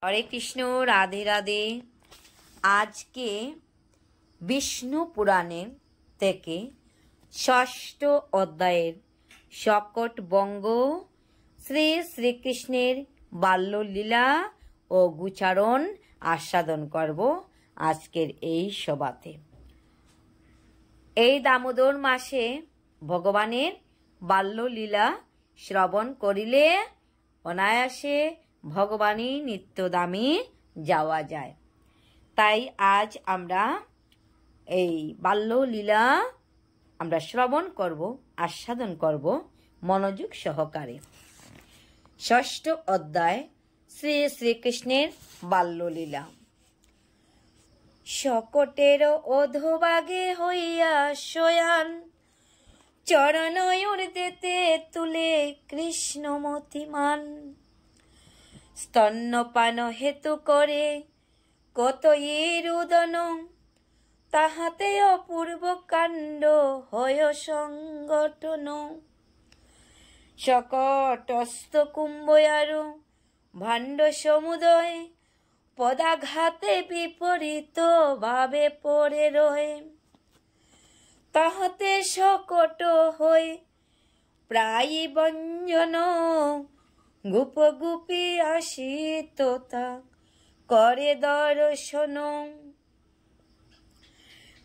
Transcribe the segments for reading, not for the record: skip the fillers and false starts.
হরে কৃষ্ণ, রাধে রাধে। আজকে বিষ্ণু পুরাণের থেকে ষষ্ঠ অধ্যায়ের শকট বঙ্গ শ্রী শ্রীকৃষ্ণের বাল্যলীলা ও গুচারণ আস্বাদন করব আজকের এই সভাতে। এই দামোদর মাসে ভগবানের বাল্যলীলা শ্রবণ করিলে অনায়াসে ভগবানী নিত্যধামে যাওয়া যায়। তাই আজ আমরা এই বাল্যলীলা আমরা শ্রবণ করব, আস্বাদন করব মনোযোগ সহকারে। ষষ্ঠ অধ্যায় শ্রী শ্রীকৃষ্ণের বাল্যলীলা। শকটের অধোভাগে হইয়া শয়ান, চরণয়ুর দেতে তুলে কৃষ্ণমতিমান। স্তন্যপান হেতু করে কতই রুদন, তাহাতে অপূর্ব কাণ্ড হয় সংগঠন। শকটস্থ কুম্ভয়ার ভাণ্ড সমুদয়, পদাঘাতে বিপরীত ভাবে পড়ে রয়ে। তাহাতে শকট হয়ে প্রায় বঞ্জন, গুপগুপি আসিত তা করে দর্শন।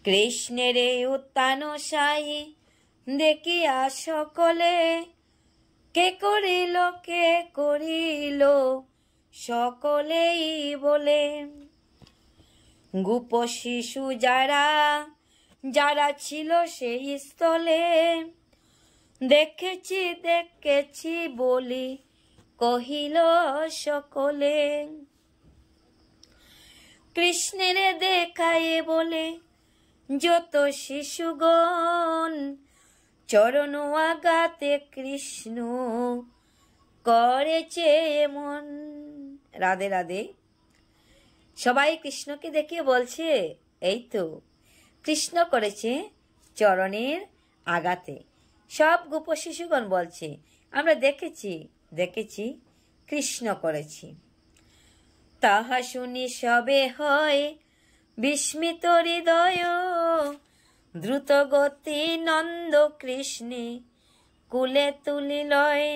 কৃষ্ণের উত্থান সাই দেখিয়া সকলে, কে করিল সকলেই বলে। গুপ শিশু যারা ছিল সেই স্থলে, দেখেছি বলি কহিল সকলে। কৃষ্ণের দেখায় বলে যত শিশুগণ, চরণ আগাতে কৃষ্ণ করেছে এমন। রাধে রাধে। সবাই কৃষ্ণকে দেখে বলছে, এই তো কৃষ্ণ করেছে চরণের আগাতে। সব গোপ শিশুগণ বলছে, আমরা দেখেছি কৃষ্ণ করেছি। তাহা শুনি সবে হয় বিস্মিত হৃদয়, দ্রুত গতি নন্দ কৃষ্ণে কুলে তুলিলয়।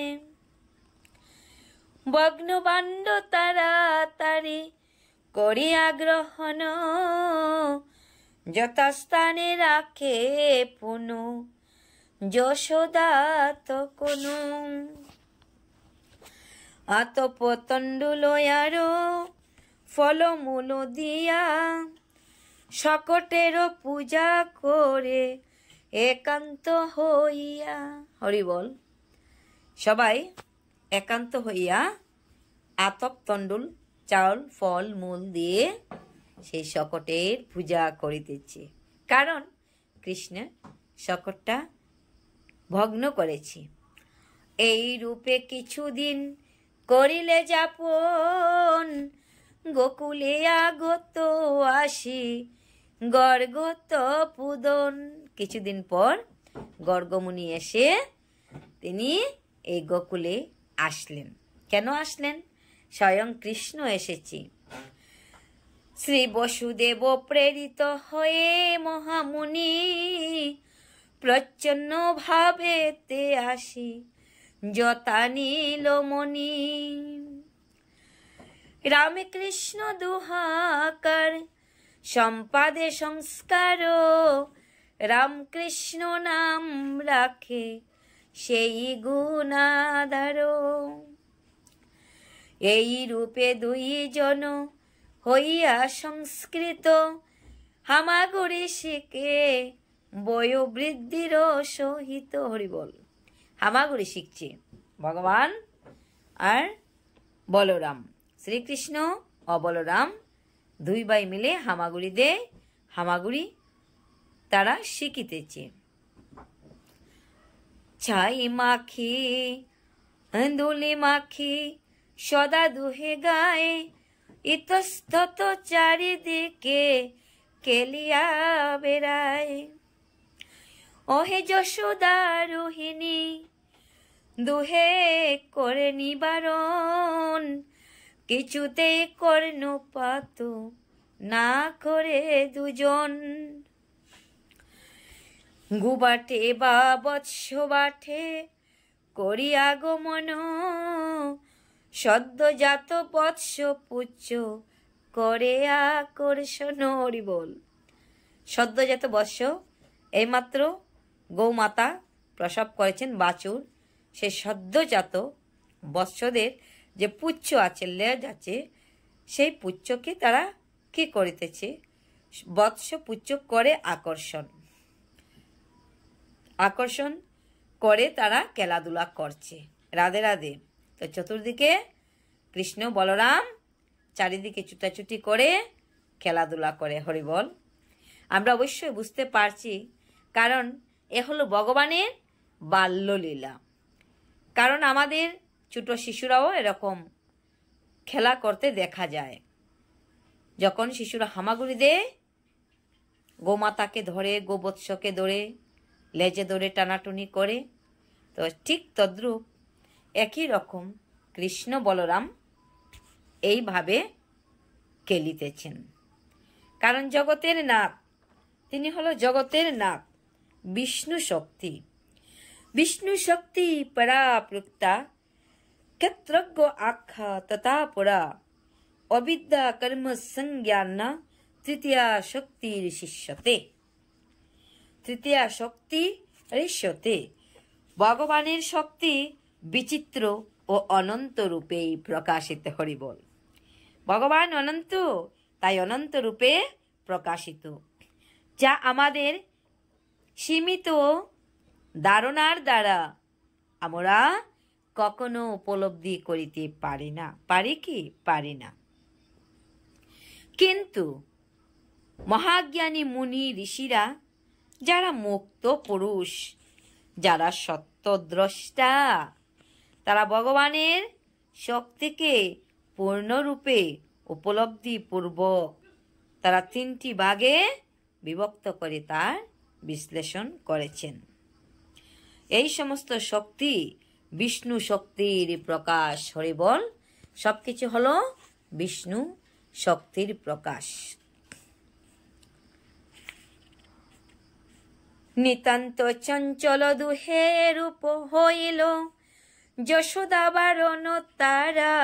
ভগ্নবাণ্ড তাড়াতাড়ি করিয়া গ্রহণ, যথাস্থানে রাখে পুনঃ যশোদা তখন। আতপতণ্ডুলয়ার ফলমূল দিয়া, শকটের পূজা করে একান্ত হইয়া। হরি বল। সবাই একান্ত হইয়া আতপ তণ্ডুল চাউল ফল মূল দিয়ে সেই শকটের পূজা করিতেছে। কারণ কৃষ্ণ শকটটা ভগ্ন করেছে। এই রূপে কিছুদিন করিলে যাপন, গোকুলে আগত আসি গর্গত পুদন। কিছুদিন পর গর্গমুনি এসে তিনি এই গোকুলে আসলেন। কেন আসলেন? স্বয়ং কৃষ্ণ এসেছি। শ্রী বসুদেব প্রেরিত হয়ে মহামুনি, প্রচ্ছন্ন ভাবেতে আসি যথা নীলমণি। রামকৃষ্ণ দুহাকার সম্পাদে সংস্কার, রামকৃষ্ণ নাম রাখে সেই গুণাধার। এই রূপে দুইজন হইয়া সংস্কৃত, হামাগুড়ি শিখে বয়োবৃদ্ধির সহিত। হরিবল। হামাগুড়ি শিখছে ভগবান আর বলরাম। শ্রীকৃষ্ণ ও বলরাম দুই ভাই মিলে হামাগুড়ি দেয়। হামাগুড়ি তারা শিখিতেছে। ছাই মাখি ধুলি মাখি সদা দুহে গায়ে, ইতস্তত চারিদিকে কেলিয়া বেড়ায়। ওহে যশোদা রোহিণী দুহে করে নিবারণ, কিছুতেই কর্ণপাত না করে দুজন। গুবাটে বা বৎস বাটে করি আগমন, সদ্যজাত বৎস পুচ্ছ করে আকর্ষণ। হরি বল। সদ্যজাত বৎস, এইমাত্র গৌমাতা প্রসব করেছেন বাছুর, সে সদ্যজাত বৎসদের যে পুচ্ছ আছে, লেজ আছে, সেই পুচ্ছকে তারা কি করিতেছে? বৎস পুচ্ছ করে আকর্ষণ, আকর্ষণ করে তারা খেলাধুলা করছে। রাধে রাধে। তো চতুর্দিকে কৃষ্ণ বলরাম চারিদিকে ছুটাছুটি করে খেলাধুলা করে। হরি বল। আমরা অবশ্যই বুঝতে পারছি, কারণ এ হলো ভগবানের বাল্যলীলা। কারণ আমাদের ছোট শিশুরাও এরকম খেলা করতে দেখা যায়। যখন শিশুরা হামাগুড়ি দেয়, গোমাতাকে ধরে, গোবৎসকে ধরে, লেজে ধরে টানাটুনি করে, তো ঠিক তদ্রূপ একই রকম কৃষ্ণ বলরাম এইভাবে খেলিতেছেন। কারণ জগতের নাথ, তিনি হলো জগতের নাথ, বিষ্ণু শক্তি। বিষ্ণু শক্তি পরা প্রক্তা, ক্ষেত্রজ্ঞ আখ্যা তথা পরা, অবিদ্যা কর্ম সংজ্ঞান তৃতীয়া শক্তির শিষ্যতে। তৃতীয়া শক্তি ঋষ্যতে। ভগবানের শক্তি বিচিত্র ও অনন্ত রূপেই প্রকাশিত। হরি বল। ভগবান অনন্ত, তাই অনন্ত রূপে প্রকাশিত, যা আমাদের সীমিত ধারণার দ্বারা আমরা কখনো উপলব্ধি করিতে পারি না। পারি কি? পারি না। কিন্তু মহাজ্ঞানী মুনি ঋষিরা, যারা মুক্ত পুরুষ, যারা সত্যদ্রষ্টা, তারা ভগবানের শক্তিকে পূর্ণরূপে উপলব্ধি পূর্বক তারা তিনটি ভাগে বিভক্ত করে তার বিশ্লেষণ করেছেন। এই সমস্ত শক্তি বিষ্ণু শক্তির প্রকাশ। হরি বল। সবকিছু হলো বিষ্ণু শক্তির প্রকাশ। নিতান্ত চঞ্চল দুহে রূপ হইল, যশোদা বারণ তারা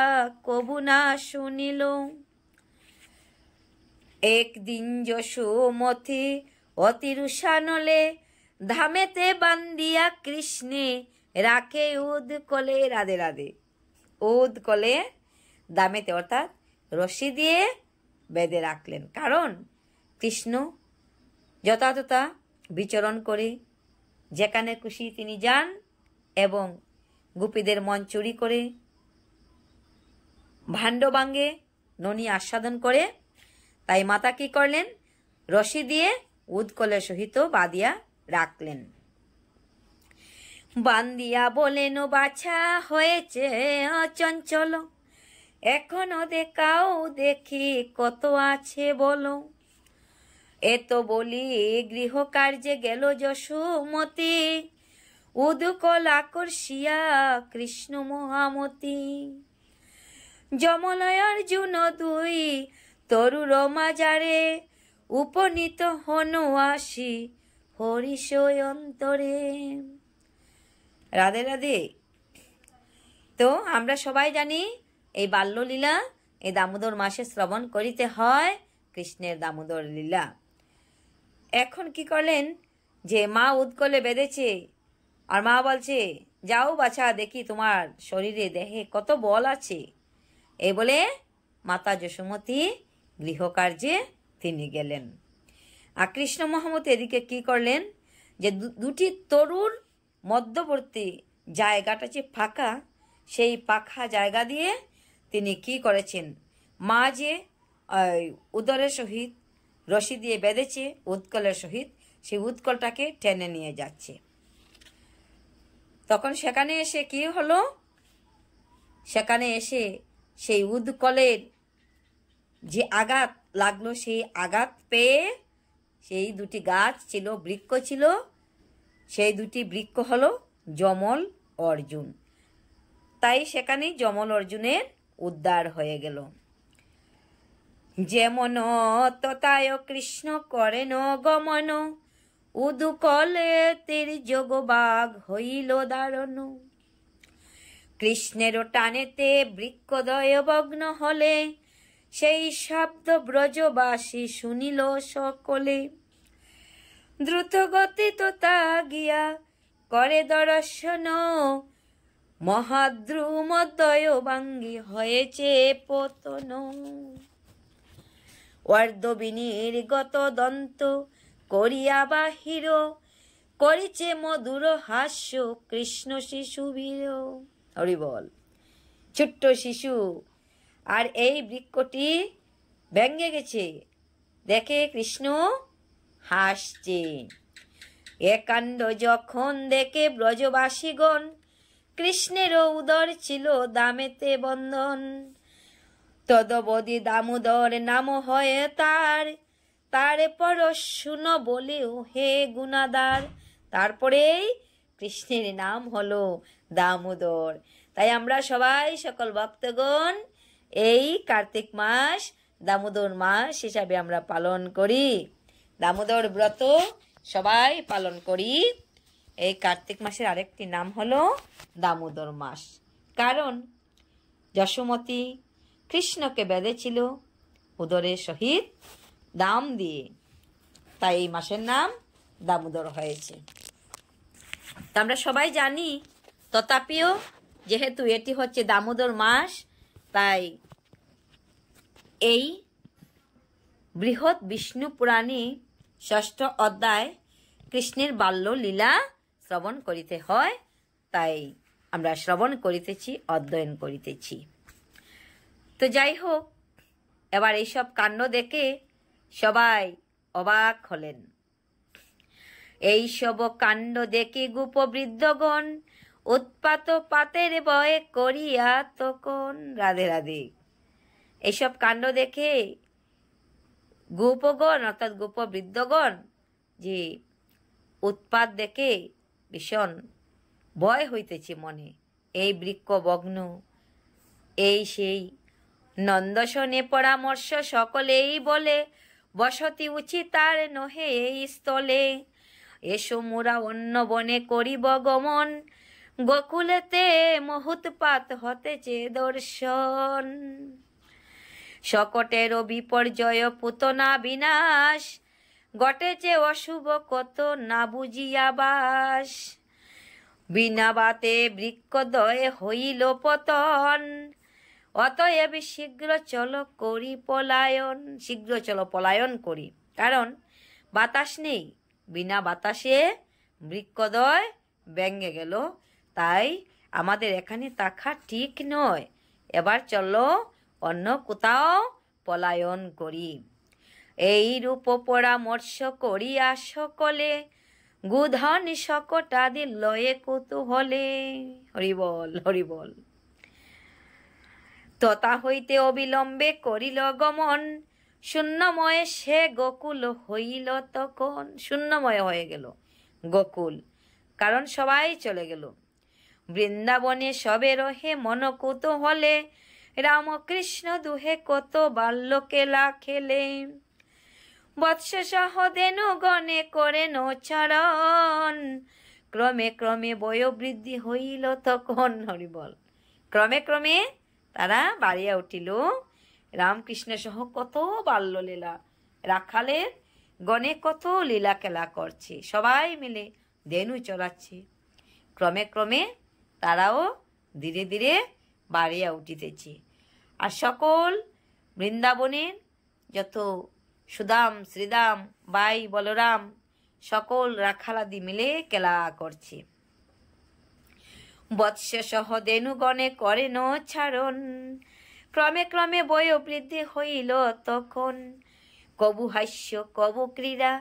কবু না শুনিল। একদিন যশোমতি অতিরুষানলে, ধামেতে বান্দিয়া কৃষ্ণে রাখে উদ কলে। রাধে রাধে। উদ কলে দামেতে, অর্থাৎ রশি দিয়ে বেঁধে রাখলেন। কারণ কৃষ্ণ যথাযথা বিচরণ করে যেখানে খুশি তিনি যান এবং গোপীদের মন চুরি করে, ভাণ্ড ভাঙ্গে, ননি আস্বাদন করে। তাই মাতা কি করলেন? রশি দিয়ে উৎকলের সহিত বাঁধিয়া রাখলেন। বান্দিয়া বলেন, বাছা হয়েছে অচঞ্চল, এখনো দেখাও দেখি কত আছে বলো। এত বলি গৃহকার্যে গেল যশোমতি, উদকল আকর্ষিয়া কৃষ্ণ মহামতি। যমলয় অর্জুন দুই তরুর মাজারে, উপনীত হনু আসি হরিষয় অন্তরে। রাধে রাধে। তো আমরা সবাই জানি এই বাল্যলীলা এই দামোদর মাসে শ্রবণ করিতে হয়, কৃষ্ণের দামোদর লীলা। এখন কি করলেন? যে মা উৎকলে বেঁধেছে, আর মা বলছে, যাও বাছা দেখি তোমার শরীরে দেহে কত বল আছে। এই বলে মাতা যশোমতী গৃহকার্যে তিনি গেলেন। আর কৃষ্ণ মহামতি এদিকে কি করলেন? যে দুটি তরুর মধ্যবর্তী জায়গাটা যে ফাঁকা, সেই পাখা জায়গা দিয়ে তিনি কি করেছেন? মা যে উদরের সহিত রশি দিয়ে বেঁধেছে উৎকলের সহিত, সেই উৎকলটাকে টেনে নিয়ে যাচ্ছে। তখন সেখানে এসে কি হলো? সেখানে এসে সেই উৎকলের যে আঘাত লাগলো, সেই আঘাত পেয়ে সেই দুটি গাছ ছিল, বৃক্ষ ছিল, সেই দুটি বৃক্ষ হলো যমল অর্জুন। তাই সেখানে যমল অর্জুনের উদ্ধার হয়ে গেল। যেমন তথায় কৃষ্ণ করেন গমন, উদুকলে তীর যোগবাগ হইল দারণ। কৃষ্ণের টানেতে বৃক্ষদয় ভগ্ন হলে, সেই শব্দ ব্রজবাসী শুনিল সকলে। দ্রুত গতি তোতা গিয়া করে দর্শন, মহাদ্রুমদয় ভাঙ্গি হয়েছে পতন। অর্ধবিনীর গত দন্ত করিয়া বাহির, করিছে মধুর হাস্য কৃষ্ণ শিশু বীর। হরি বল। ছোট্ট শিশু আর এই বৃক্ষটি ভেঙে গেছে, দেখে কৃষ্ণ হাসছে। এ কাণ্ড যখন দেখে ব্রজবাসীগণ, কৃষ্ণের উদর ছিল দামেতে বন্ধন। তদবধি দামোদর নাম হয় তার, তারে পর শুন বলেও হে গুণাদার। তারপরেই কৃষ্ণের নাম হলো দামোদর। তাই আমরা সবাই সকল ভক্তগণ এই কার্তিক মাস দামোদর মাস হিসাবে আমরা পালন করি। দামোদর ব্রত সবাই পালন করি। এই কার্তিক মাসের আরেকটি নাম হলো দামোদর মাস, কারণ যশোমতী কৃষ্ণকে বেঁধেছিল উদরের সহিত দাম দিয়ে, তাই এই মাসের নাম দামোদর হয়েছে। তা আমরা সবাই জানি, তথাপিও যেহেতু এটি হচ্ছে দামোদর মাস, তাই এই বৃহৎ বিষ্ণু পুরাণে ৬ষ্ঠ অধ্যায় কৃষ্ণের বাল্য লীলা শ্রবণ করিতে হয়, তাই আমরা শ্রবণ করিতেছি, অধ্যয়ন করিতেছি। তো যাই হোক, এবার এইসব কাণ্ড দেখে সবাই অবাক হলেন। এইসব কাণ্ড দেখে গোপবৃদ্ধগণ উৎপাত পাতের ভয়ে করিয়া তখন। রাধে রাধে। এইসব কাণ্ড দেখে গোপগণ অর্থাৎ গোপবৃদ্ধগণ যে উৎপাত দেখে ভীষণ ভয় হইতেছে মনে। এই বৃক্ষ ভগ্ন, এই সেই নন্দসনে পরামর্শ সকলেই বলে, বসতি উচিত তার নহে এই স্থলে। এসো মোরা অন্য বনে করিব গমন, গোকুলেতে মহুৎপাত হতেছে দর্শন। শকটের বিপর্যয় পুতনা বিনাশ, ঘটেছে অশুভ কত না বুঝিয়া বাস। বিনা বাতে বৃক্ষদয়ে হইল পতন, অতএব শীঘ্র চলো করি পলায়ন। শীঘ্র চলো পলায়ন করি, কারণ বাতাস নেই, বিনা বাতাসে বৃক্ষদয় ভেঙে গেল, তাই আমাদের এখানে থাকা ঠিক নয়। এবার চলো অন্য কোথাও পলায়ন করি। এই রূপ পরামর্শ করিয়া সকলে, গুধন শকটাদি লয়ে কৌতূহলে। হরিবল হরিবল। তথা হইতে অবিলম্বে করিল গমন, শূন্যময়ে সে গোকুল হইল তখন। শূন্যময় হয়ে গেল গোকুল, কারণ সবাই চলে গেল। বৃন্দাবনে সবে রহে মন কৌতূহলে, রামকৃষ্ণ দুহে কত বাল্য কেলা খেলে। বৎস সহ দেনু গণে করেন চারণ, ক্রমে ক্রমে বয়োবৃদ্ধি হইল তখন। হরিবল। ক্রমে ক্রমে তারা বাড়িয়া উঠিল। রামকৃষ্ণ সহ কত বাল্য লীলা, রাখালের গণে কত লীলা খেলা করছে, সবাই মিলে দেনু চড়াচ্ছে। ক্রমে ক্রমে তারাও ধীরে ধীরে বাড়িয়া উঠিতেছে। আর সকল বৃন্দাবনের যত সুদাম, শ্রীদাম, বাই, বলরাম, সকল রাখালাদি মিলে খেলা করছে। বৎস সহ দেনুগণে করেন ছাড়ন, ক্রমে ক্রমে বয়োবৃদ্ধি হইল তখন। কবু হাস্য কবু ক্রীড়া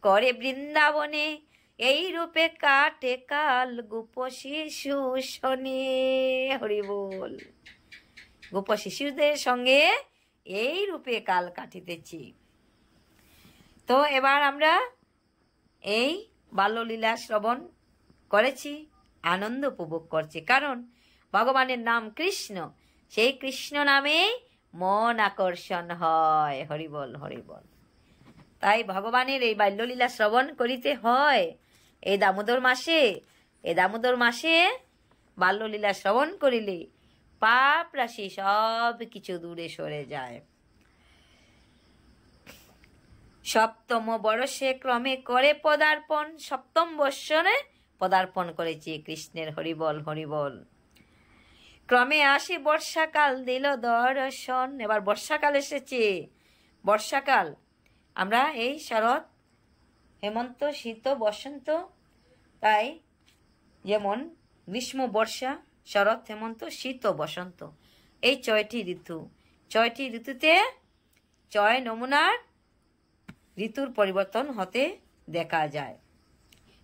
করে বৃন্দাবনে, এই রূপে কাটে কাল গোপ শিশু শনে। হরিবল। গোপ শিশুদের সঙ্গে এই রূপে কাল কাটিতেছি। তো এবার আমরা এই বাল্যলীলা শ্রবণ করেছি, আনন্দ উপভোগ করছি, কারণ ভগবানের নাম কৃষ্ণ, সেই কৃষ্ণ নামে মন আকর্ষণ হয়। হরিবল হরিবল। তাই ভগবানের এই বাল্যলীলা শ্রবণ করিতে হয় এই দামোদর মাসে। এই দামোদর মাসে বাল্যলীলা শ্রবণ করিলে পাপ রাশি সব কিছু দূরে সরে যায়। সপ্তম বর্ষে ক্রমে করে পদার্পণ। সপ্তম বৎসরে পদার্পণ করেছে কৃষ্ণের। হরিবল হরিবল। ক্রমে আসি বর্ষাকাল দিল দর্শন। এবার বর্ষাকাল এসেছে। বর্ষাকাল আমরা এই শরৎ, হেমন্ত, শীত, বসন্ত, তাই যেমন গ্রীষ্ম, বর্ষা, শরৎ, হেমন্ত, শীত, বসন্ত, এই 6টি ঋতু। 6টি ঋতুতে 6 নমুনার ঋতুর পরিবর্তন হতে দেখা যায়।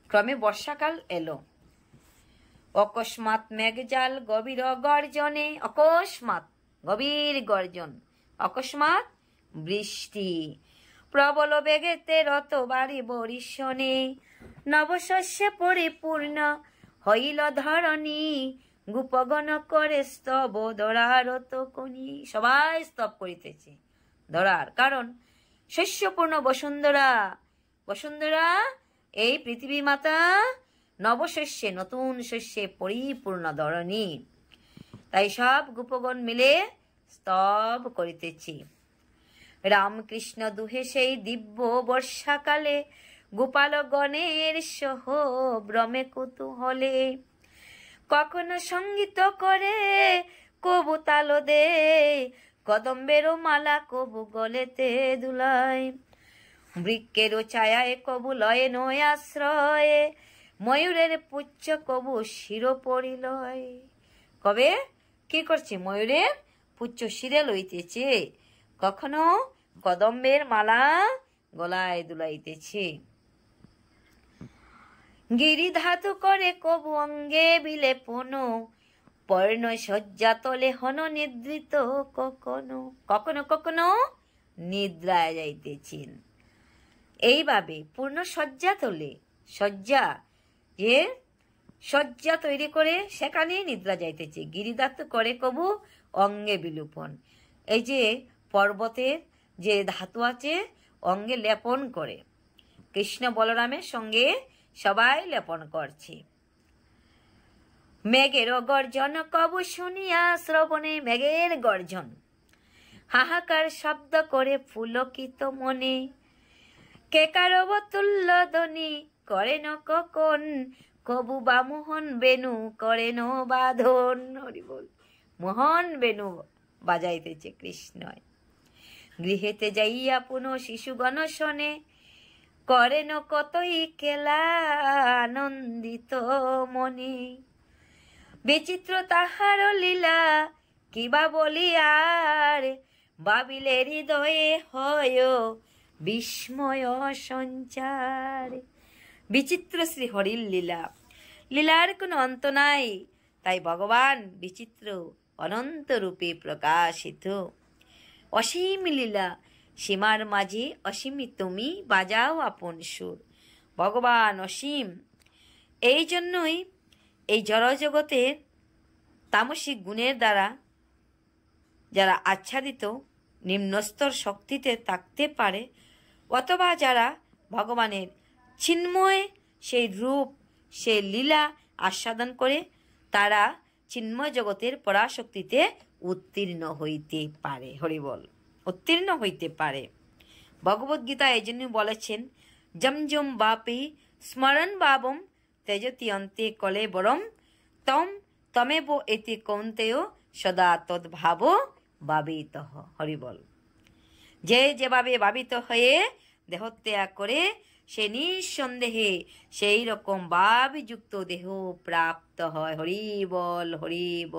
ক্রমে বর্ষাকাল এলো। অকস্মাৎ মেঘজাল গভীর গর্জনে। অকস্মাৎ গভীর গর্জন, অকস্মাৎ বৃষ্টি। প্রবল বেগেতে রত বাড়ি বরিশনে। নবশস্যে পরিপূর্ণ হইল ধরণী। গোপগণ করে স্তব ধরারত কোনি। সবাই স্তব করিতেছে ধরার, কারণ শস্যপূর্ণ বসুন্ধরা। বসুন্ধরা এই পৃথিবী মাতা নবশস্যে, নতুন শস্যে পরিপূর্ণ ধরণী। তাই সব গোপগণ মিলে স্তব করিতেছি। রামকৃষ্ণ দুহে সেই দিব্য বর্ষাকালে গোপাল গণের সহ ভ্রমে কুতূহলে। কখনো সঙ্গীত করে কবু তাল দে। কদম্বেরও মালা কবু গলেতে দুলায়। বৃক্ষেরও ছায়ায় কবু লয়ে নয় আশ্রয়ে। ময়ূরের পুচ্ছ কবু শির পরিলয়। কবে কি করছে? ময়ূরের পুচ্ছ শিরে লইতেছে, কখনো কদম্বের মালা গলায় দুলাইতেছে। গিরি ধাতু করে কবু অঙ্গে বিলেপন। পর্ণ শয্যা তলে হন নিদ্রিত কখনো। কখনো কখনো নিদ্রায় যাইতেছেন। এইভাবে পূর্ণ শয্যা তোলে, শয্যা যে শয্যা তৈরি করে সেখানে নিদ্রা যাইতেছে। গিরিধাতু করে কবু অঙ্গে বিলোপন। এই যে পর্বতের যে ধাতু আছে অঙ্গে লেপন করে, কৃষ্ণ বলরামের সঙ্গে সবাই লেপন করছে। মেঘের গর্জন কবু শুনিয়া শ্রবণে। মেঘের গর্জন, হাহাকার শব্দ করে পুলকিত মনে। কেকারব তুল্য ধ্বনি করেন কখন। কবু বা মোহন বেনু করেন বাঁধন। হরিবল। মোহন বেনু বাজাইতেছে কৃষ্ণ। গৃহেতে যাইয়া পুনঃ শিশুগণ শোনে। করেন কতই খেলা আনন্দিত মনে। বিচিত্র তাহার লীলা কিবা বলি আর। ভাবিলে হৃদয়ে হয় বিস্ময় সঞ্চার। বিচিত্র শ্রী হরির লীলা, লীলার কোনো অন্ত নাই। তাই ভগবান বিচিত্র অনন্ত রূপে প্রকাশিত। অসীম লীলা, সীমার মাঝে অসীম তুমি বাজাও আপন সুর। ভগবান অসীম। এই জন্যই এই জড়জগতের তামসিক গুণের দ্বারা যারা আচ্ছাদিত নিম্নস্তর শক্তিতে থাকতে পারে, অথবা যারা ভগবানের চিন্ময় সেই রূপ, সেই লীলা আস্বাদন করে, তারা চিন্ময় জগতের পরাশক্তিতে উত্তীর্ণ হইতে পারে। হরিবল। উত্তীর্ণ হইতে পারে। ভগবদ্গীতা এই জন্য বলেছেন, জম জম বাপি স্মরণ ভাবম তেজতি অন্তে কলে বরম তম তমেব এতি কৌন্তেয় সদা তদ্ভাব ভাবিত। হরিবল। যে যেভাবে ভাবিত হয়ে দেহত্যাগ করে, সে নিঃসন্দেহে সেই রকম ভাবযুক্ত দেহ প্রাপ্ত হয়। হরিবল হরিবল।